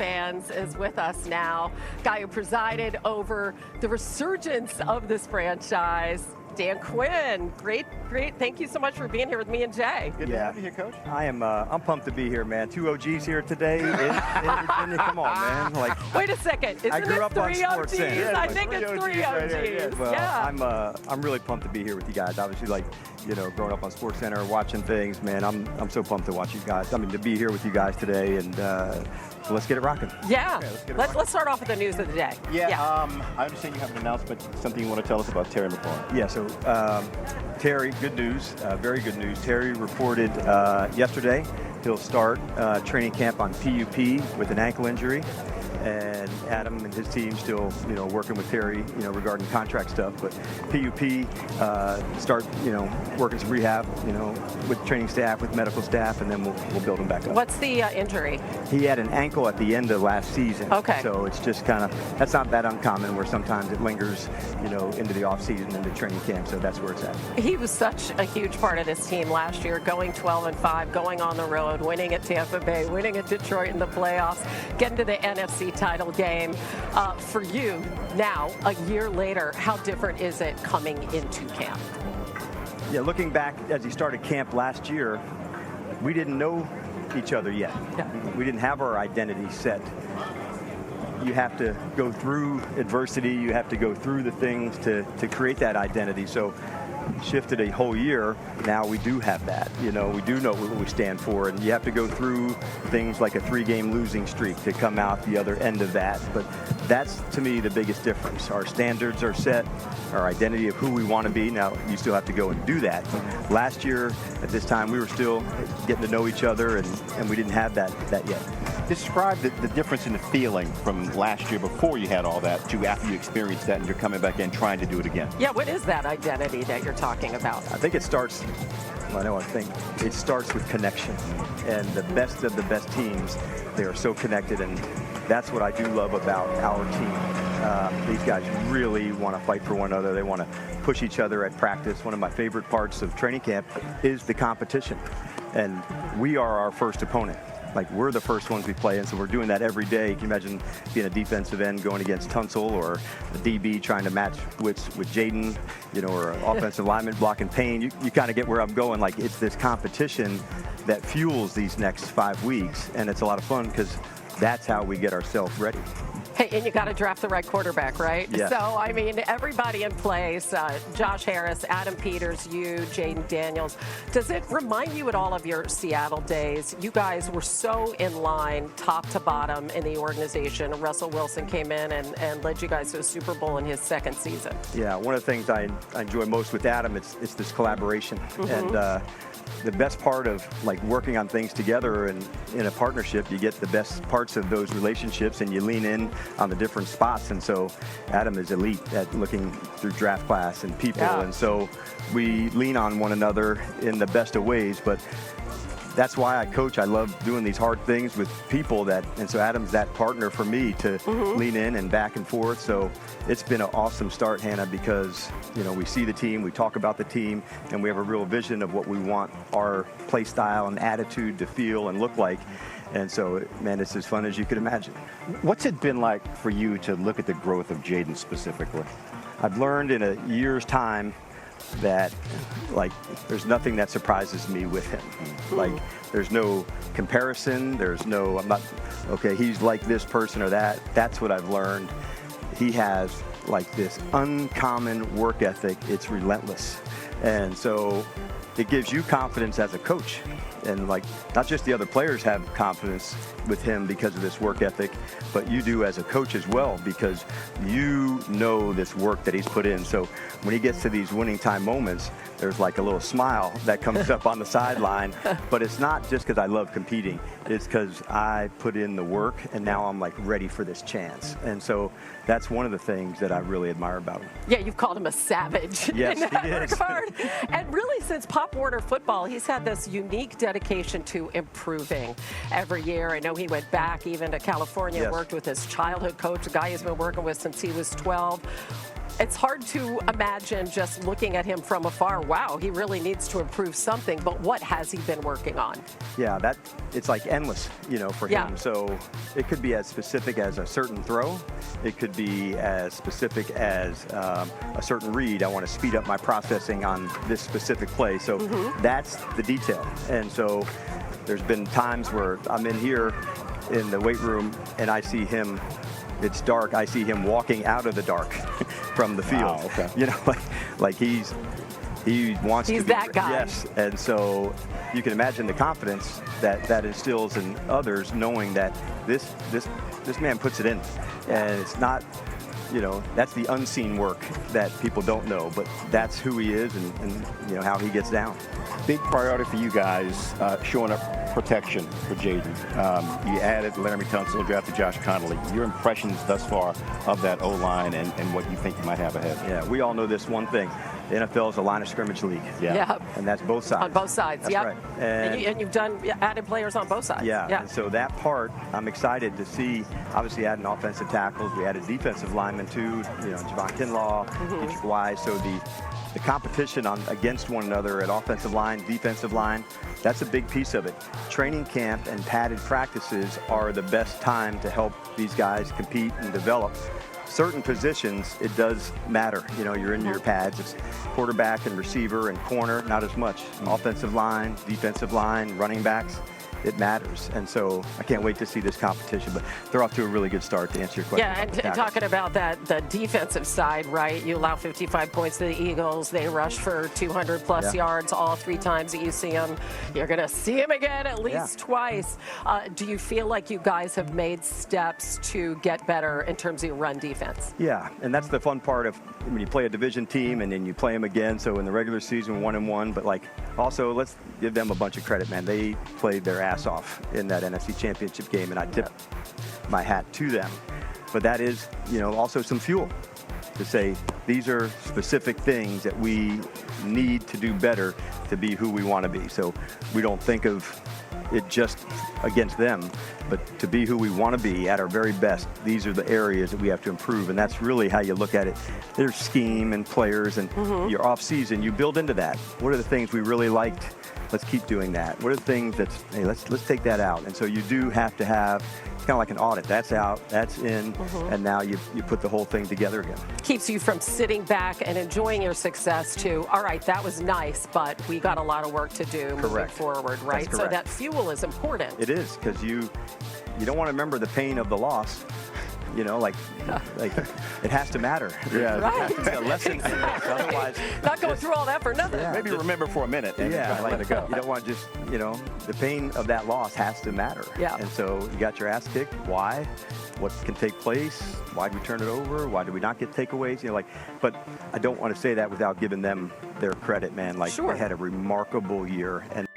fans is with us now. Guy who presided over the resurgence of this franchise, Dan Quinn. Great. Thank you so much for being here with me and Jay. Good to have you here, Coach. I'm pumped to be here, man. 2 OGs here today in Virginia. Come on, man. Wait a second. Isn't I grew up on 3 OGs? SportsCenter. I think it's 3 OGs. Right. Well, I'm really pumped to be here with you guys. Obviously, growing up on SportsCenter, watching things, man. I'm so pumped to watch you guys. I mean, to be here with you guys today, and so let's get it rocking. Yeah. Let's start off with the news of the day. I understand you have an announcement, something you want to tell us about Terry McLaurin. Yeah. So Terry, good news, very good news. Terry reported yesterday he'll start training camp on PUP with an ankle injury. And Adam and his team still, working with Terry, regarding contract stuff. But PUP start, working some rehab, with training staff, with medical staff, and then we'll build him back up. What's the injury? He had an ankle at the end of last season. Okay. So it's just that's not that uncommon, where sometimes it lingers, into the off season, into training camp. So that's where it's at. He was such a huge part of this team last year, going 12-5, going on the road, winning at Tampa Bay, winning at Detroit in the playoffs, getting to the NFC title game. For you now, a year later, how different is it coming into camp? Yeah, looking back as he started camp last year, we didn't know each other yet. Yeah. We didn't have our identity set. You have to go through adversity. You have to go through the things to create that identity. So shifted a whole year. Now we do have that. We do know what we stand for, and you have to go through things like a 3-game losing streak to come out the other end of that. But that's, to me, the biggest difference. Our standards are set, our identity of who we want to be. Now, you still have to go and do that. Last year, at this time, we were still getting to know each other, and we didn't have that yet. Describe the difference in the feeling from last year before you had all that to after you experienced that and you're coming back in trying to do it again. Yeah, what is that identity that you're talking about? I think it starts with connection. And the best of the best teams, they are so connected, and that's what I do love about our team. These guys really want to fight for one another. They want to push each other at practice. One of my favorite parts of training camp is the competition. And we are our first opponent. We're the first ones we play, and so we're doing that every day. Can you imagine being a defensive end going against Tunsil, or a DB trying to match with Jaden, or an offensive lineman blocking Payne? You kind of get where I'm going. It's this competition that fuels these next 5 weeks, and it's a lot of fun because that's how we get ourselves ready. Hey, and you got to draft the right quarterback, right? Yeah. So, everybody in place, Josh Harris, Adam Peters, you, Jaden Daniels. Does it remind you at all of your Seattle days? You guys were so in line, top to bottom in the organization. Russell Wilson came in and led you guys to a Super Bowl in his second season. Yeah, one of the things I enjoy most with Adam, it's this collaboration. Mm-hmm. And the best part of working on things together and in a partnership, you get the best parts of those relationships, and you lean in on the different spots. And so Adam is elite at looking through draft class and people. Yeah. And so we lean on one another in the best of ways. But that's why I coach. I love doing these hard things with people and so Adam's that partner for me to lean in and back and forth. So it's been an awesome start, Hannah, because, we see the team, we talk about the team, and we have a real vision of what we want our play style and attitude to feel and look like. And so, man, it's as fun as you could imagine. What's it been like for you to look at the growth of Jaden specifically? I've learned in a year's time that there's nothing that surprises me with him. There's no comparison. I'm not, okay, he's like this person or that. That's what I've learned. He has this uncommon work ethic. It's relentless. And so it gives you confidence as a coach. And not just the other players have confidence with him because of this work ethic, but you do as a coach as well, because you know this work that he's put in. So when he gets to these winning time moments, there's a little smile that comes up on the sideline. But it's not just because I love competing. It's because I put in the work, and now I'm ready for this chance. And so that's one of the things that I really admire about him. Yeah, you've called him a savage. Yes, in that he is. regard. And really, since Pop Warner football, he's had this unique dedication to improving every year. I know he went back even to California, yes. Worked with his childhood coach, a guy he's been working with since he was 12. It's hard to imagine just looking at him from afar. Wow, he really needs to improve something. But what has he been working on? Yeah, it's like endless, for him. So it could be as specific as a certain throw. It could be as specific as a certain read. I want to speed up my processing on this specific play. So that's the detail. And so there's been times where I'm in here in the weight room and I see him, it's dark, I see him walking out of the dark from the field. Wow, okay. Like he wants to be. He's that guy. Yes, and so you can imagine the confidence that instills in others, knowing that this man puts it in, and it's not, that's the unseen work that people don't know, but that's who he is and how he gets down. Big priority for you guys, showing up protection for Jaden. You added Laramie Tunsil, drafted Josh Connolly. Your impressions thus far of that O-line and what you think you might have ahead? Yeah, we all know this one thing. The NFL is a line of scrimmage league. Yeah. And that's both sides. On both sides, that's right. And you've done added players on both sides. Yeah. And so that part, I'm excited to see. Obviously, adding offensive tackles. We added defensive linemen too. Javon Kinlaw, Dietrich Wise. So the competition against one another at offensive line, defensive line, that's a big piece of it. Training camp and padded practices are the best time to help these guys compete and develop. Certain positions, it does matter. You're in your pads. It's quarterback and receiver and corner, not as much. Offensive line, defensive line, running backs, it matters. And so I can't wait to see this competition. But they're off to a really good start, to answer your question. Yeah, and talking about the defensive side, right? You allow 55 points to the Eagles. They rush for 200-plus yards all 3 times that you see them. You're going to see them again at least twice. Do you feel like you guys have made steps to get better in terms of your run defense? Yeah, and that's the fun part of when you play a division team and then you play them again. So in the regular season, 1-1. But also, let's give them a bunch of credit, man. They played their ass off in that NFC Championship game, and I tip my hat to them. But that is, also some fuel to say these are specific things that we need to do better to be who we want to be. So we don't think of it just against them, but to be who we want to be at our very best, these are the areas that we have to improve, and that's really how you look at it. There's scheme and players, and your off season, you build into that. What are the things we really liked? Let's keep doing that. What are the things hey, let's take that out. And so you do have to have, it's kind of like an audit. That's out, that's in, and now you put the whole thing together again. Keeps you from sitting back and enjoying your success to, all right, that was nice, but we got a lot of work to do moving forward, right? That's so that fuel is important. It is, because you don't want to remember the pain of the loss. It has to matter. Yeah, right. It's a lesson. Exactly. Otherwise, not going through all that for nothing. Yeah. Maybe remember for a minute and let it go. You don't want to just, the pain of that loss has to matter. Yeah. And so you got your ass kicked. Why? What can take place? Why did we turn it over? Why did we not get takeaways? But I don't want to say that without giving them their credit, man. They had a remarkable year. And